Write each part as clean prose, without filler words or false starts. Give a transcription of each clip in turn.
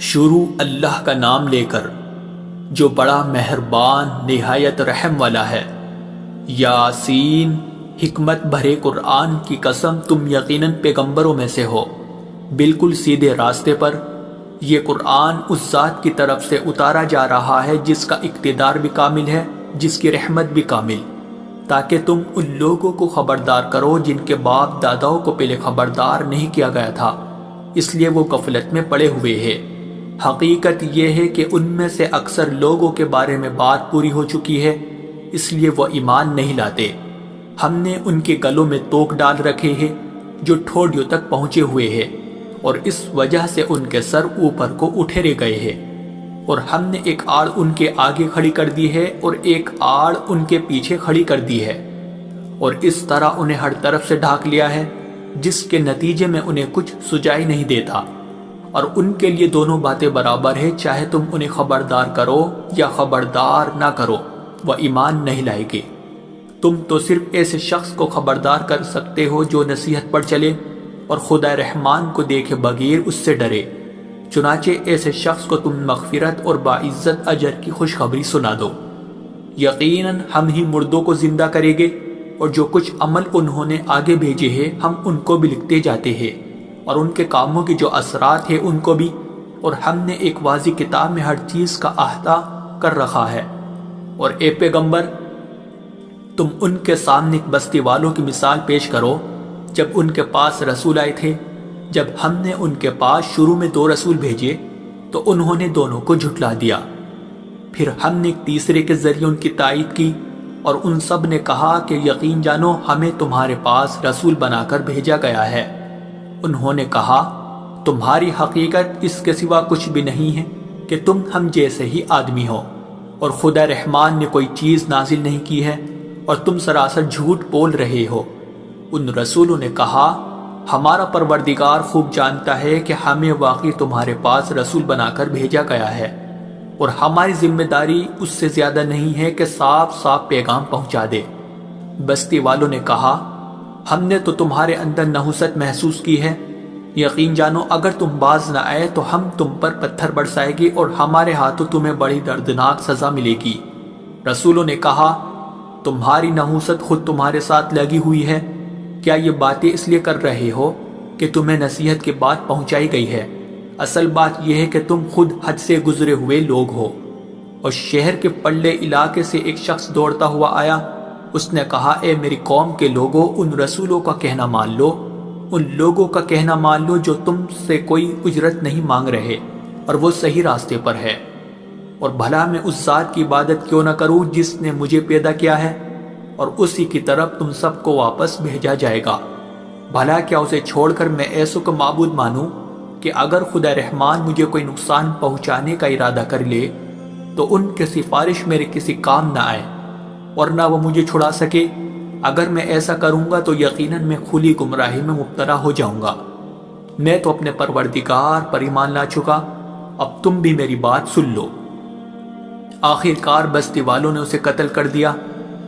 شروع اللہ کا نام لے کر جو بڑا مہربان نہایت رحم والا ہے۔ یاسین، حکمت بھرے قرآن کی قسم، تم یقیناً پیغمبروں میں سے ہو، بالکل سیدھے راستے پر۔ یہ قرآن اس ذات کی طرف سے اتارا جا رہا ہے جس کا اقتدار بھی کامل ہے، جس کی رحمت بھی کامل، تاکہ تم ان لوگوں کو خبردار کرو جن کے باپ داداؤں کو پہلے خبردار نہیں کیا گیا تھا، اس لیے وہ غفلت میں پڑے ہوئے ہیں۔ حقیقت یہ ہے کہ ان میں سے اکثر لوگوں کے بارے میں بات پوری ہو چکی ہے، اس لیے وہ ایمان نہیں لاتے۔ ہم نے ان کے گلوں میں توق ڈال رکھے ہیں جو ٹھوڑیوں تک پہنچے ہوئے ہیں، اور اس وجہ سے ان کے سر اوپر کو اٹھے گئے ہیں، اور ہم نے ایک آڑ ان کے آگے کھڑی کر دی ہے اور ایک آڑ ان کے پیچھے کھڑی کر دی ہے، اور اس طرح انہیں ہر طرف سے ڈھانک لیا ہے، جس کے نتیجے میں انہیں کچھ سجائی نہیں دیتا۔ اور ان کے لیے دونوں باتیں برابر ہے، چاہے تم انہیں خبردار کرو یا خبردار نہ کرو، وہ ایمان نہیں لائے گے۔ تم تو صرف ایسے شخص کو خبردار کر سکتے ہو جو نصیحت پر چلے اور خدا رحمان کو دیکھے بغیر اس سے ڈرے، چنانچہ ایسے شخص کو تم مغفرت اور باعزت اجر کی خوشخبری سنا دو۔ یقیناً ہم ہی مردوں کو زندہ کریں گے، اور جو کچھ عمل انہوں نے آگے بھیجے ہیں ہم ان کو بھی لکھتے جاتے ہیں، اور ان کے کاموں کی جو اثرات ہیں ان کو بھی، اور ہم نے ایک واضح کتاب میں ہر چیز کا احاطہ کر رکھا ہے۔ اور اے پیغمبر، تم ان کے سامنے ایک بستی والوں کی مثال پیش کرو جب ان کے پاس رسول آئے تھے۔ جب ہم نے ان کے پاس شروع میں 2 رسول بھیجے تو انہوں نے دونوں کو جھٹلا دیا، پھر ہم نے ایک تیسرے کے ذریعے ان کی تائید کی، اور ان سب نے کہا کہ یقین جانو ہمیں تمہارے پاس رسول بنا کر بھیجا گیا ہے۔ انہوں نے کہا تمہاری حقیقت اس کے سوا کچھ بھی نہیں ہے کہ تم ہم جیسے ہی آدمی ہو، اور خدا رحمان نے کوئی چیز نازل نہیں کی ہے اور تم سراسر جھوٹ بول رہے ہو۔ ان رسولوں نے کہا ہمارا پروردگار خوب جانتا ہے کہ ہمیں واقعی تمہارے پاس رسول بنا کر بھیجا گیا ہے، اور ہماری ذمہ داری اس سے زیادہ نہیں ہے کہ صاف صاف پیغام پہنچا دے۔ بستی والوں نے کہا ہم نے تو تمہارے اندر نحوست محسوس کی ہے، یقین جانو اگر تم باز نہ آئے تو ہم تم پر پتھر برسائے گی اور ہمارے ہاتھوں تمہیں بڑی دردناک سزا ملے گی۔ رسولوں نے کہا تمہاری نحوست خود تمہارے ساتھ لگی ہوئی ہے، کیا یہ باتیں اس لیے کر رہے ہو کہ تمہیں نصیحت کی بات پہنچائی گئی ہے؟ اصل بات یہ ہے کہ تم خود حد سے گزرے ہوئے لوگ ہو۔ اور شہر کے پلے علاقے سے ایک شخص دوڑتا ہوا آیا، اس نے کہا اے میری قوم کے لوگوں، ان رسولوں کا کہنا مان لو، ان لوگوں کا کہنا مان لو جو تم سے کوئی اجرت نہیں مانگ رہے اور وہ صحیح راستے پر ہے، اور بھلا میں اس ذات کی عبادت کیوں نہ کروں جس نے مجھے پیدا کیا ہے، اور اسی کی طرف تم سب کو واپس بھیجا جائے گا۔ بھلا کیا اسے چھوڑ کر میں ایسوں کو معبود مانوں کہ اگر خدا رحمان مجھے کوئی نقصان پہنچانے کا ارادہ کر لے تو ان کی سفارش میرے کسی کام نہ آئے اور نہ وہ مجھے چھڑا سکے؟ اگر میں ایسا کروں گا تو یقیناً میں کھلی گمراہی میں مبتلا ہو جاؤں گا۔ میں تو اپنے پروردگار پر ایمان لا چکا، اب تم بھی میری بات سن لو۔ آخر کار بستی والوں نے اسے قتل کر دیا،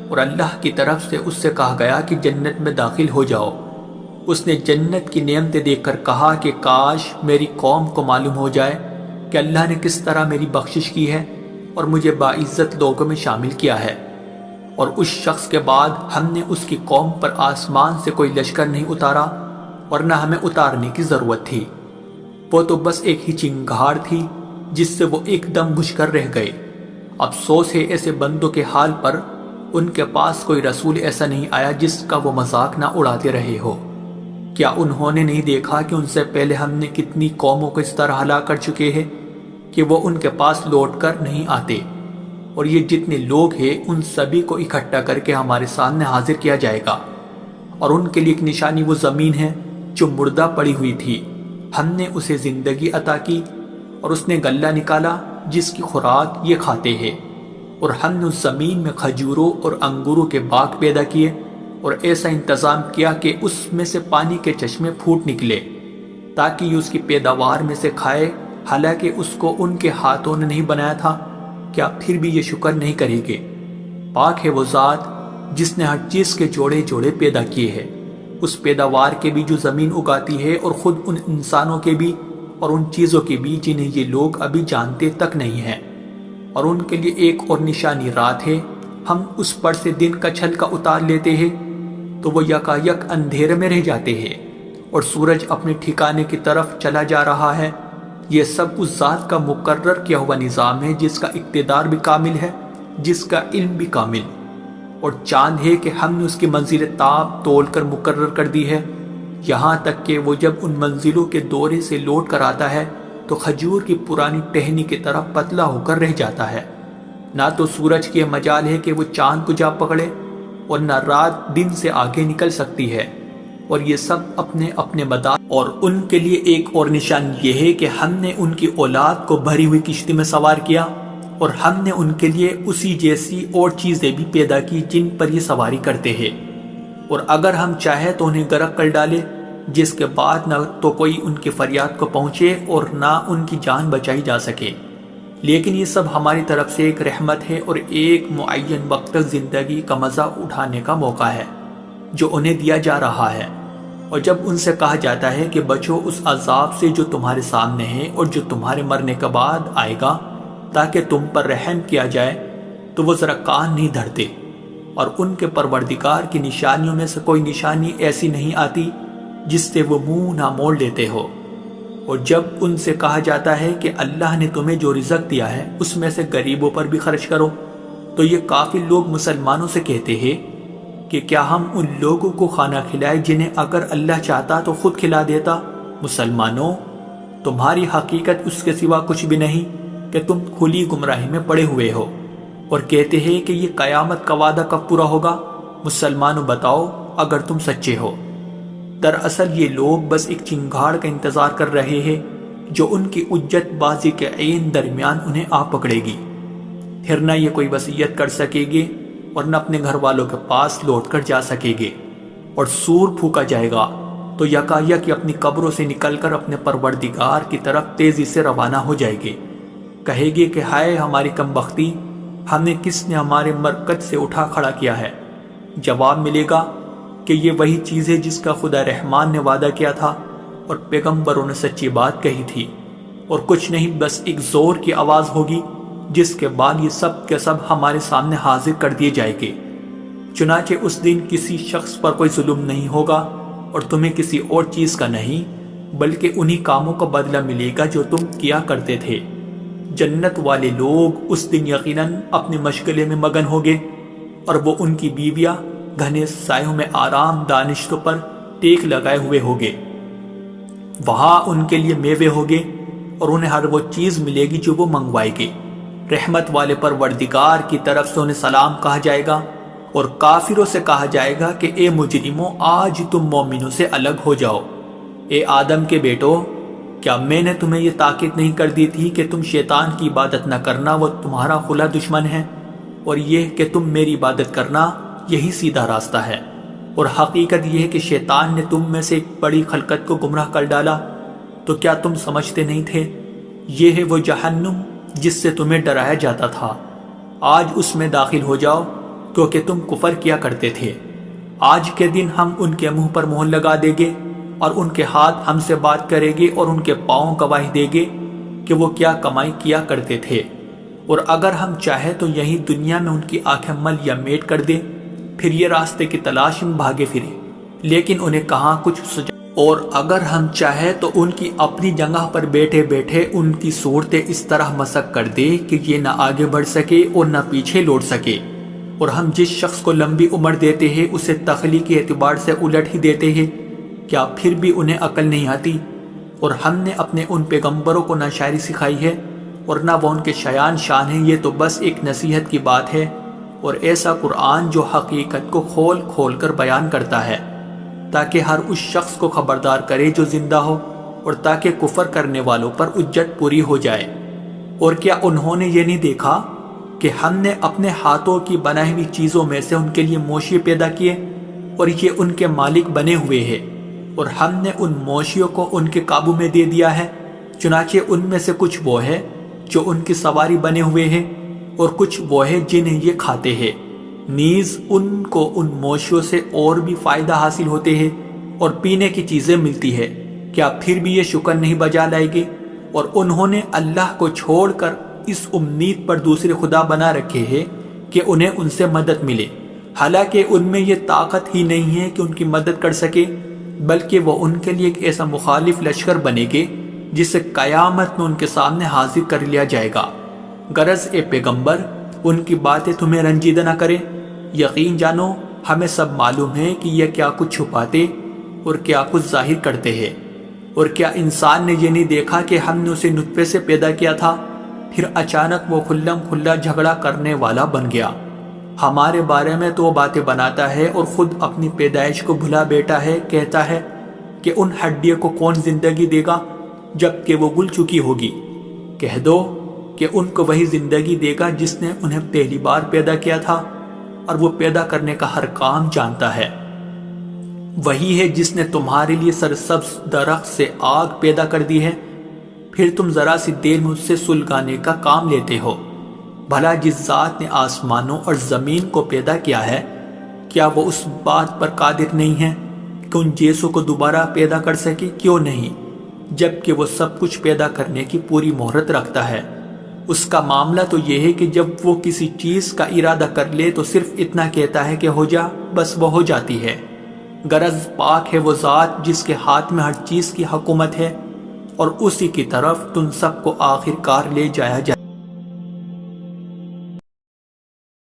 اور اللہ کی طرف سے اس سے کہا گیا کہ جنت میں داخل ہو جاؤ۔ اس نے جنت کی نعمتیں دیکھ کر کہا کہ کاش میری قوم کو معلوم ہو جائے کہ اللہ نے کس طرح میری بخشش کی ہے اور مجھے باعزت لوگوں میں شامل کیا ہے۔ اور اس شخص کے بعد ہم نے اس کی قوم پر آسمان سے کوئی لشکر نہیں اتارا، اور نہ ہمیں اتارنے کی ضرورت تھی، وہ تو بس ایک ہی چنگھاڑ تھی جس سے وہ ایک دم بجھ کر رہ گئے۔ افسوس ہے ایسے بندوں کے حال پر، ان کے پاس کوئی رسول ایسا نہیں آیا جس کا وہ مذاق نہ اڑاتے رہے ہو۔ کیا انہوں نے نہیں دیکھا کہ ان سے پہلے ہم نے کتنی قوموں کو اس طرح ہلاک کر چکے ہیں کہ وہ ان کے پاس لوٹ کر نہیں آتے؟ اور یہ جتنے لوگ ہیں ان سبھی کو اکٹھا کر کے ہمارے سامنے حاضر کیا جائے گا، اور ان کے لیے ایک نشانی وہ زمین ہے جو مردہ پڑی ہوئی تھی، ہم نے اسے زندگی عطا کی، اور اس نے غلہ نکالا جس کی خوراک یہ کھاتے ہیں، اور ہم نے اس زمین میں کھجوروں اور انگوروں کے باغ پیدا کیے، اور ایسا انتظام کیا کہ اس میں سے پانی کے چشمے پھوٹ نکلے تاکہ یہ اس کی پیداوار میں سے کھائے، حالانکہ اس کو ان کے ہاتھوں نے نہیں بنایا تھا۔ کیا پھر بھی یہ شکر نہیں کریں گے؟ پاک ہے وہ ذات جس نے ہر چیز کے جوڑے جوڑے پیدا کیے ہیں، اس پیداوار کے بھی جو زمین اگاتی ہے اور خود ان انسانوں کے بھی، اور ان چیزوں کے بھی جنہیں یہ لوگ ابھی جانتے تک نہیں ہیں، اور ان کے لیے ایک اور نشانی رات ہے، ہم اس پر سے دن کا چھلکا اتار لیتے ہیں تو وہ یکایک اندھیرے میں رہ جاتے ہیں اور سورج اپنے ٹھکانے کی طرف چلا جا رہا ہے۔ یہ سب اس ذات کا مقرر کیا ہوا نظام ہے جس کا اقتدار بھی کامل ہے، جس کا علم بھی کامل، اور چاند ہے کہ ہم نے اس کی منزل تاب تول کر مقرر کر دی ہے، یہاں تک کہ وہ جب ان منزلوں کے دورے سے لوٹ کر آتا ہے تو کھجور کی پرانی ٹہنی کی طرح پتلا ہو کر رہ جاتا ہے۔ نہ تو سورج کی مجال ہے کہ وہ چاند کو جا پکڑے اور نہ رات دن سے آگے نکل سکتی ہے، اور یہ سب اپنے اپنے مدار، اور ان کے لیے ایک اور نشان یہ ہے کہ ہم نے ان کی اولاد کو بھری ہوئی کشتی میں سوار کیا، اور ہم نے ان کے لیے اسی جیسی اور چیزیں بھی پیدا کی جن پر یہ سواری کرتے ہیں، اور اگر ہم چاہے تو انہیں غرق کر ڈالے، جس کے بعد نہ تو کوئی ان کی فریاد کو پہنچے اور نہ ان کی جان بچائی جا سکے۔ لیکن یہ سب ہماری طرف سے ایک رحمت ہے اور ایک معین وقت تک زندگی کا مزہ اٹھانے کا موقع ہے جو انہیں دیا جا رہا ہے۔ اور جب ان سے کہا جاتا ہے کہ بچو اس عذاب سے جو تمہارے سامنے ہے اور جو تمہارے مرنے کے بعد آئے گا تاکہ تم پر رحم کیا جائے، تو وہ ذرا کان نہیں دھرتے، اور ان کے پروردگار کی نشانیوں میں سے کوئی نشانی ایسی نہیں آتی جس سے وہ منہ نہ موڑ لیتے ہو۔ اور جب ان سے کہا جاتا ہے کہ اللہ نے تمہیں جو رزق دیا ہے اس میں سے غریبوں پر بھی خرچ کرو، تو یہ کافی لوگ مسلمانوں سے کہتے ہیں کہ کیا ہم ان لوگوں کو کھانا کھلائے جنہیں اگر اللہ چاہتا تو خود کھلا دیتا؟ مسلمانوں، تمہاری حقیقت اس کے سوا کچھ بھی نہیں کہ تم کھلی گمراہی میں پڑے ہوئے ہو، اور کہتے ہیں کہ یہ قیامت کا وعدہ کب پورا ہوگا؟ مسلمانوں بتاؤ اگر تم سچے ہو۔ دراصل یہ لوگ بس ایک چنگاڑ کا انتظار کر رہے ہیں جو ان کی حجت بازی کے عین درمیان انہیں آ پکڑے گی، پھر نہ یہ کوئی وصیت کر سکے گے اور نہ اپنے گھر والوں کے پاس لوٹ کر جا سکے گے، اور سور پھونکا جائے گا تو یکایک اپنی قبروں سے نکل کر اپنے پروردگار کی طرف تیزی سے روانہ ہو جائے گے، کہے گے کہ ہائے ہماری کم بختی، ہمیں کس نے ہمارے مرکز سے اٹھا کھڑا کیا ہے؟ جواب ملے گا کہ یہ وہی چیز ہے جس کا خدا رحمان نے وعدہ کیا تھا اور پیغمبروں نے سچی بات کہی تھی، اور کچھ نہیں بس ایک زور کی آواز ہوگی جس کے بعد یہ سب کے سب ہمارے سامنے حاضر کر دیے جائیں گے۔ چنانچہ اس دن کسی شخص پر کوئی ظلم نہیں ہوگا اور تمہیں کسی اور چیز کا نہیں، بلکہ انہی کاموں کا بدلہ ملے گا جو تم کیا کرتے تھے۔ جنت والے لوگ اس دن یقیناً اپنے مشغلے میں مگن ہوگے، اور وہ ان کی بیویاں گھنے سایوں میں آرام دانشتوں پر ٹیک لگائے ہوئے ہوگے۔ وہاں ان کے لیے میوے ہوگے اور انہیں ہر وہ چیز ملے گی جو وہ منگوائے گے۔ رحمت والے پروردگار کی طرف سے انہیں سلام کہا جائے گا، اور کافروں سے کہا جائے گا کہ اے مجرموں، آج تم مومنوں سے الگ ہو جاؤ۔ اے آدم کے بیٹو، کیا میں نے تمہیں یہ تاکید نہیں کر دی تھی کہ تم شیطان کی عبادت نہ کرنا، وہ تمہارا کھلا دشمن ہے، اور یہ کہ تم میری عبادت کرنا، یہی سیدھا راستہ ہے۔ اور حقیقت یہ ہے کہ شیطان نے تم میں سے ایک بڑی خلقت کو گمراہ کر ڈالا، تو کیا تم سمجھتے نہیں تھے؟ یہ ہے وہ جہنم جس سے تمہیں ڈرایا جاتا تھا، آج اس میں داخل ہو جاؤ کیونکہ تم کفر کیا کرتے تھے۔ آج کے دن ہم ان کے منہ پر مہر لگا دیں گے اور ان کے ہاتھ ہم سے بات کریں گے اور ان کے پاؤں گواہی دیں گے کہ وہ کیا کمائی کیا کرتے تھے، اور اگر ہم چاہے تو یہی دنیا میں ان کی آنکھیں مل یا میٹ کر دیں، پھر یہ راستے کی تلاش میں بھاگے پھرے، لیکن انہیں کہاں کچھ سجا، اور اگر ہم چاہے تو ان کی اپنی جگہ پر بیٹھے بیٹھے ان کی صورتیں اس طرح مسخ کر دے کہ یہ نہ آگے بڑھ سکے اور نہ پیچھے لوٹ سکے۔ اور ہم جس شخص کو لمبی عمر دیتے ہیں اسے تخلیقی اعتبار سے الٹ ہی دیتے ہیں، کیا پھر بھی انہیں عقل نہیں آتی؟ اور ہم نے اپنے ان پیغمبروں کو نہ شاعری سکھائی ہے اور نہ وہ ان کے شایان شان ہیں، یہ تو بس ایک نصیحت کی بات ہے، اور ایسا قرآن جو حقیقت کو کھول کھول کر بیان کرتا ہے تاکہ ہر اس شخص کو خبردار کرے جو زندہ ہو، اور تاکہ کفر کرنے والوں پر حجت پوری ہو جائے۔ اور کیا انہوں نے یہ نہیں دیکھا کہ ہم نے اپنے ہاتھوں کی بنائی ہوئی چیزوں میں سے ان کے لیے موشی پیدا کیے اور یہ ان کے مالک بنے ہوئے ہیں، اور ہم نے ان موشیوں کو ان کے قابو میں دے دیا ہے، چنانچہ ان میں سے کچھ وہ ہے جو ان کی سواری بنے ہوئے ہیں اور کچھ وہ ہے جنہیں یہ کھاتے ہیں، نیز ان کو ان موشیوں سے اور بھی فائدہ حاصل ہوتے ہیں اور پینے کی چیزیں ملتی ہے، کیا پھر بھی یہ شکر نہیں بجا لائے گے؟ اور انہوں نے اللہ کو چھوڑ کر اس امید پر دوسرے خدا بنا رکھے ہیں کہ انہیں ان سے مدد ملے، حالانکہ ان میں یہ طاقت ہی نہیں ہے کہ ان کی مدد کر سکے، بلکہ وہ ان کے لیے ایک ایسا مخالف لشکر بنے گے جسے قیامت میں ان کے سامنے حاضر کر لیا جائے گا۔ غرض اے پیغمبر، ان کی باتیں تمہیں رنجیدہ نہ کریں، یقین جانو ہمیں سب معلوم ہے کہ یہ کیا کچھ چھپاتے اور کیا کچھ ظاہر کرتے ہیں۔ اور کیا انسان نے یہ نہیں دیکھا کہ ہم نے اسے نطفے سے پیدا کیا تھا، پھر اچانک وہ کھلم کھلا جھگڑا کرنے والا بن گیا۔ ہمارے بارے میں تو وہ باتیں بناتا ہے اور خود اپنی پیدائش کو بھلا بیٹھا ہے، کہتا ہے کہ ان ہڈیوں کو کون زندگی دے گا جب کہ وہ گل چکی ہوگی۔ کہہ دو کہ ان کو وہی زندگی دے گا جس نے انہیں پہلی بار پیدا کیا تھا، اور وہ پیدا کرنے کا ہر کام جانتا ہے۔ وہی ہے جس نے تمہارے لیے سرسبز درخت سے آگ پیدا کر دی ہے، پھر تم ذرا سی دیر میں اس سے سلگانے کا کام لیتے ہو۔ بھلا جس ذات نے آسمانوں اور زمین کو پیدا کیا ہے، کیا وہ اس بات پر قادر نہیں ہے کہ ان جیسوں کو دوبارہ پیدا کر سکے؟ کیوں نہیں، جبکہ وہ سب کچھ پیدا کرنے کی پوری مہرت رکھتا ہے۔ اس کا معاملہ تو یہ ہے کہ جب وہ کسی چیز کا ارادہ کر لے تو صرف اتنا کہتا ہے کہ ہو جا، بس وہ ہو جاتی ہے۔ غرض پاک ہے وہ ذات جس کے ہاتھ میں ہر چیز کی حکومت ہے، اور اسی کی طرف تم سب کو آخر کار لے جایا جائے۔